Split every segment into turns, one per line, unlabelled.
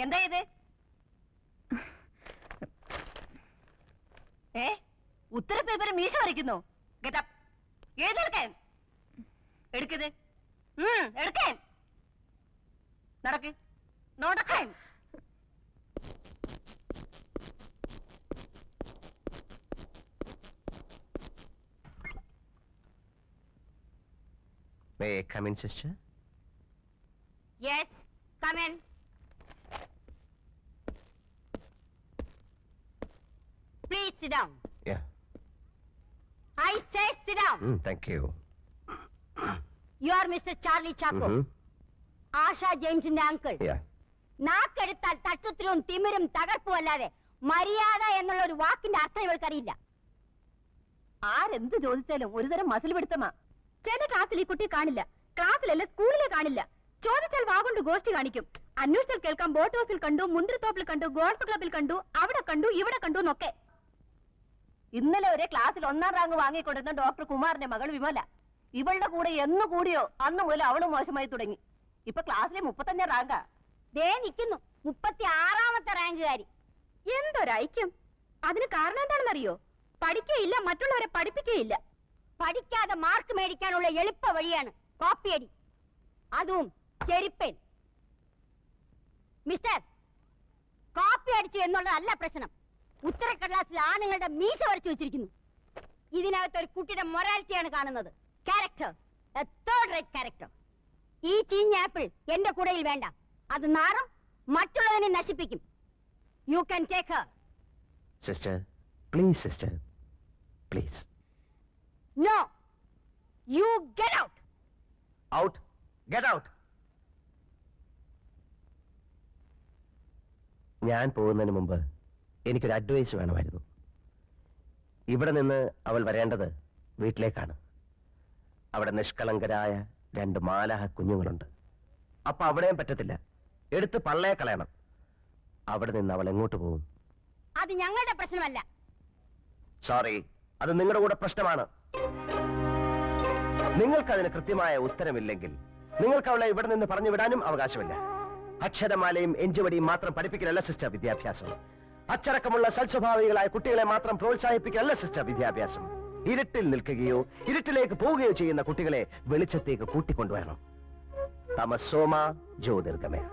എന്താ ഇത്? ഉത്തരപേപ്പർ മീശ വരയ്ക്കുന്നു. എഴുതെടുക്കാൻ എടുക്കത് എടുക്കാൻ നടക്ക് നടക്കാൻ.
May I come in, sister?
Yes, come in. Please sit down.
Yeah.
I say sit down.
Thank you.
You are Mr. Charlie Chaco. Asha James in the uncle.
Yeah.
നാക്കെടുത്താൽ തട്ടുത്തിലും തിമിരും തകർപ്പും അല്ലാതെ മര്യാദ എന്നുള്ള ഒരു വാക്കിന്റെ അർത്ഥം ഇവർക്കറിയില്ല. ആരെന്ത് ചോദിച്ചാലും ഒരുതരം മസിൽ പിടുത്തമാ. ചില ക്ലാസ്സിൽ ഈ കുട്ടി കാണില്ല, ക്ലാസ്സിലല്ല സ്കൂളിലെ കാണില്ല. ചോദിച്ചാൽ വാഗൊണ്ട് ഗോഷ്ടി കാണിക്കും. അന്വേഷിച്ചാൽ കേൾക്കാം ബോട്ട് ഹൗസിൽ കണ്ടു, മുന്തിരിത്തോപ്പിൽ കണ്ടു, ഗോൾഫ് ക്ലബിൽ കണ്ടു, അവിടെ കണ്ടു, ഇവിടെ കണ്ടു എന്നൊക്കെ. ഇന്നലെ ഒരേ ക്ലാസ്സിൽ 1ാം റാങ്ക് വാങ്ങിക്കൊണ്ടിരുന്ന ഡോക്ടർ കുമാറിന്റെ മകൾ വിമല. ഇവളുടെ കൂടെ എന്ന് കൂടിയോ അന്ന് മുതൽ അവള് മോശമായി തുടങ്ങി. ഇപ്പൊ ക്ലാസ്സിലെ 35ാം റാങ്കാ. ദേ നിൽക്കുന്നു 36ാമത്തെ റാങ്കുകാരി. എന്തൊരൈക്യം! അതിന് കാരണം എന്താണെന്നറിയോ? പഠിക്കയില്ല, മറ്റുള്ളവരെ പഠിപ്പിക്കുകയില്ല. പഠിക്കാതെ മാർക്ക് മേടിക്കാനുള്ള എളുപ്പ വഴിയാണ് കോപ്പിയടി, അതും ചെരിപ്പേൻ. മിസ്റ്റർ, കോപ്പി അടിച്ചു എന്നുള്ളതല്ല പ്രശ്നം. ഉത്തരക്കടലാസിൽ ആണുങ്ങളുടെ മീശ വരച്ചു വെച്ചിരിക്കുന്നു. ഇതിനകത്ത് ഒരു കുട്ടിയുടെ മൊറാലിറ്റിയാണ് കാണുന്നത്. Character, A third rate character. ഈ ചീഞ്ഞ ആപ്പിൾ എന്റെ കൂടയിൽ വേണ്ട. അത് നാറും, മറ്റുള്ളതിനെ നശിപ്പിക്കും. You can take Har.
Sister, please, sister, please.
No, you get out.
Out? Get out. ഞാൻ പോകുന്നതിന് മുമ്പ് എനിക്കൊരു അഡ്വൈസ് വേണമായിരുന്നു. ഇവിടെ നിന്ന് അവൾ വരേണ്ടത് വീട്ടിലേക്കാണ്. അവിടെ നിഷ്കളങ്കരായ 2 മാലാഹ കുഞ്ഞുങ്ങളുണ്ട്. അപ്പൊ അവിടെയും പറ്റത്തില്ല, എടുത്ത് പള്ളയെ കളയണം. അവിടെ നിന്ന് അവൾ എങ്ങോട്ട് പോകും?
അത് ഞങ്ങളുടെ പ്രശ്നമല്ല.
സോറി, അത് നിങ്ങളുടെ കൂടെ പ്രശ്നമാണ്. നിങ്ങൾക്കതിന് കൃത്യമായ ഉത്തരമില്ലെങ്കിൽ നിങ്ങൾക്ക് അവളെ ഇവിടെ നിന്ന് പറഞ്ഞു വിടാനും അവകാശമില്ല. അക്ഷരമാലയും എഞ്ചുവടിയും മാത്രം പഠിപ്പിക്കലല്ല സിസ്റ്റർ വിദ്യാഭ്യാസം. അച്ചടക്കമുള്ള സൽസ്വഭാവികളായ കുട്ടികളെ മാത്രം പ്രോത്സാഹിപ്പിക്കലല്ല സിസ്റ്റർ വിദ്യാഭ്യാസം. ഇരുട്ടിൽ നിൽക്കുകയോ ഇരുട്ടിലേക്ക് പോവുകയോ ചെയ്യുന്ന കുട്ടികളെ വെളിച്ചത്തേക്ക് കൂട്ടിക്കൊണ്ടുവരണം. തമസോമ ജ്യോതിർഗമയ.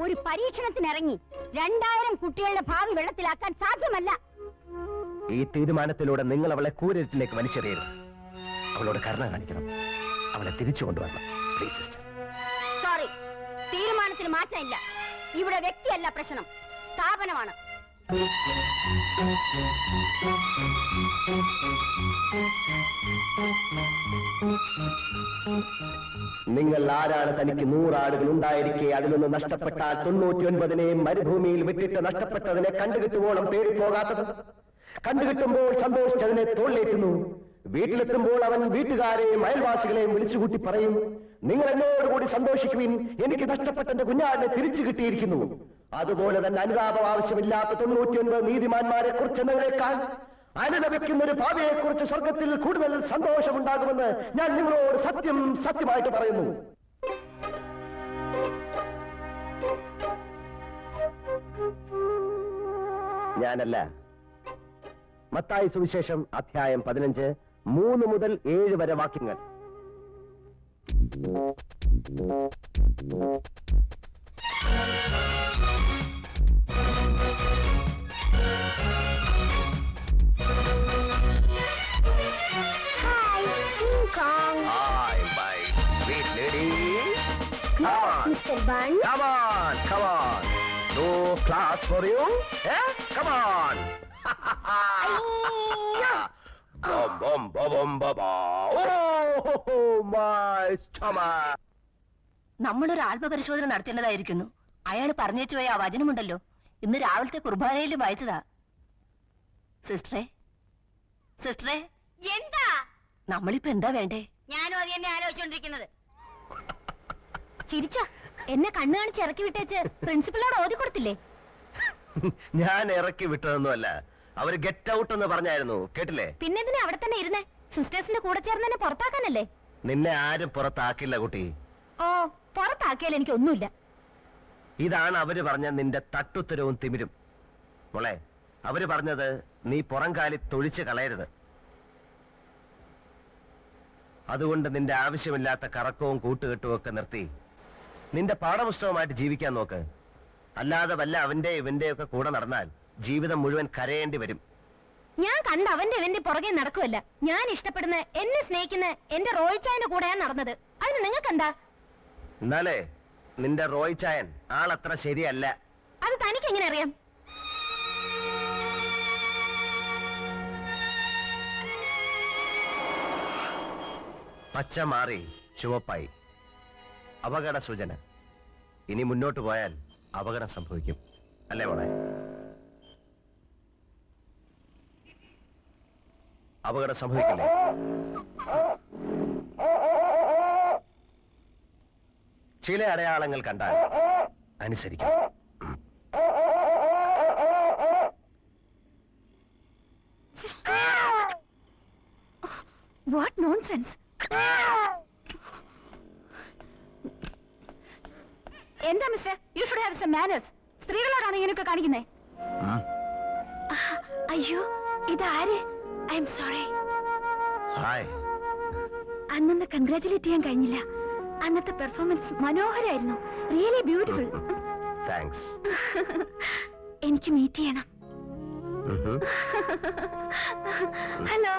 ഒരു പരീക്ഷണത്തിനിറങ്ങി 2000 കുട്ടികളുടെ ഭാവി വെള്ളത്തിലാക്കാൻ സാധ്യമല്ല.
ഈ തീരുമാനത്തിലൂടെ നിങ്ങൾ അവളെ കൂരിരുട്ടിലേക്ക് വലിച്ചെറിയരുത്. അവളോട് കരുണ കാണിക്കണം. അവളെ തിരിച്ചു കൊണ്ടുവരണം. Please sister.
സോറി, തീരുമാനത്തിന് മാറ്റമില്ല. ഇവിടെ വ്യക്തിയല്ല പ്രശ്നം, സ്ഥാപനമാണ്.
നിങ്ങൾ ആരാണ്? തനിക്ക് 100 ആടുകൾ ഉണ്ടായിരിക്കെ അതിലൊന്ന് നഷ്ടപ്പെട്ടാൽ 99 മരുഭൂമിയിൽ വിട്ടിട്ട് നഷ്ടപ്പെട്ടതിനെ കണ്ടുകിട്ടുവോളം പേടിപ്പോകാത്തത്? കണ്ടുകിട്ടുമ്പോൾ സന്തോഷിച്ചതിനെ തോളിലേറ്റുന്നു. വീട്ടിലെത്തുമ്പോൾ അവൻ വീട്ടുകാരെയും അയൽവാസികളെയും വിളിച്ചുകൂട്ടി പറയും, നിങ്ങൾ എന്നോടുകൂടി സന്തോഷിക്കുവിൻ, എനിക്ക് നഷ്ടപ്പെട്ട എന്റെ കുഞ്ഞാടിനെ തിരിച്ചു കിട്ടിയിരിക്കുന്നു. അതുപോലെ തന്നെ അനുതാപം ആവശ്യമില്ലാത്ത 99 നീതിമാന്മാരെ കുറിച്ചെന്നതിനേക്കാൾ അനുദപിക്കുന്ന ഒരു ഭാവിയെ കുറിച്ച് സ്വർഗത്തിൽ കൂടുതൽ സന്തോഷമുണ്ടാകുമെന്ന് ഞാൻ നിങ്ങളോട് സത്യമായിട്ട് പറയുന്നു. ഞാനല്ല. മത്തായി സുവിശേഷം അധ്യായം 15 3 മുതൽ 7 വരെ വാക്യങ്ങൾ.
Mr. Bun.
Come on. No class for you? Eh? Come on. Bum, bum, bum, bum. Oh, my stomach.
നമ്മളൊരു ആത്മപരിശോധന നടത്തേണ്ടതായിരിക്കുന്നു. അയാൾ പറഞ്ഞേച്ചു പോയ ആ വചനമുണ്ടല്ലോ, ഇന്ന് രാവിലത്തെ കുർബാനയിൽ വായിച്ചതാ. സിസ്റ്ററെ, സിസ്റ്ററെ, എന്താ? നമ്മളിപ്പോ എന്താ വേണ്ടേ? ഞാനും അത് തന്നെ ആലോചിച്ചോണ്ടിരിക്കുന്നത്. ചിരിച്ച എന്നെ കണ്ണു കാണിച്ച് ഇറക്കി വിട്ടേച്ച് പ്രിൻസിപ്പലിനോട് ഓതി കൊടുത്തില്ലേ?
ഞാൻ ഇറക്കി വിട്ടതൊന്നുമല്ല, അവര് ഗെറ്റ് ഔട്ട് എന്ന് പറഞ്ഞായിരുന്നു, കേട്ടില്ലേ?
പിന്നെന്തിനാ അവിടെ തന്നെ ഇരുന്നേ? സിസ്റ്റേഴ്സിന്റെ കൂടെ ചേർന്ന് എന്നെ പുറത്താക്കാനല്ലേ?
നിന്നെ ആരും പുറത്താക്കില്ല കുട്ടി.
ഓ, പുറത്താക്കിയാൽ എനിക്കൊന്നുമില്ല.
ഇതാണ് അവര് പറഞ്ഞ നിന്റെ തട്ടുത്തരവും തിമിരും. മോളെ, അവര് പറഞ്ഞത് നീ പുറംകാലി തൊഴിച്ച് കളയരുത്. അതുകൊണ്ട് നിന്റെ ആവശ്യമില്ലാത്ത കറക്കവും കൂട്ടുകെട്ടും ഒക്കെ നിർത്തി നിന്റെ പാഠപുസ്തകമായിട്ട് ജീവിക്കാൻ നോക്ക്. അല്ലാതെ വല്ല അവന്റെ ഇവന്റെ ഒക്കെ കൂടെ നടന്നാൽ ജീവിതം മുഴുവൻ കരയേണ്ടി വരും.
ഞാൻ കണ്ട അവന്റെ ഇവന്റെ പുറകെ നടക്കുമല്ല. ഞാൻ ഇഷ്ടപ്പെടുന്ന, എന്നെ സ്നേഹിക്കുന്ന എന്റെ റോയിച്ചായന്റെ കൂടെയാണ് നടന്നത്. അതിന് നിങ്ങൾക്കെന്താ?
എന്നാലേ നിന്റെ റോയ് ചായൻ ആളത്ര ശരിയല്ല.
അത് തനിക്ക് എങ്ങനെ അറിയാം?
പച്ച മാറി ചുവപ്പായി. അപകട സൂചന. ഇനി മുന്നോട്ട് പോയാൽ അപകടം സംഭവിക്കും, അല്ലേ മോളെ? അപകടം സംഭവിക്കില്ലേ? ചില അടയാളങ്ങൾ കണ്ടാൽ അനുസരിക്കണം.
What nonsense! എന്താ mister, you should have some manners. സ്ത്രീകളോടാണ് ഇങ്ങനെയൊക്കെ കാണിക്കുന്നേ. അയ്യോ, ഇതാര്? I am sorry.
ഹായ്.
അന്നൊന്ന് കൺഗ്രാറ്റുലേറ്റ് ചെയ്യാൻ കഴിഞ്ഞില്ല. അന്നത്തെ പെർഫോമൻസ് മനോഹരായിരുന്നു. Really beautiful.
താങ്ക്സ്.
എനിക്ക് മീറ്റ് ചെയ്യണം. ഹലോ.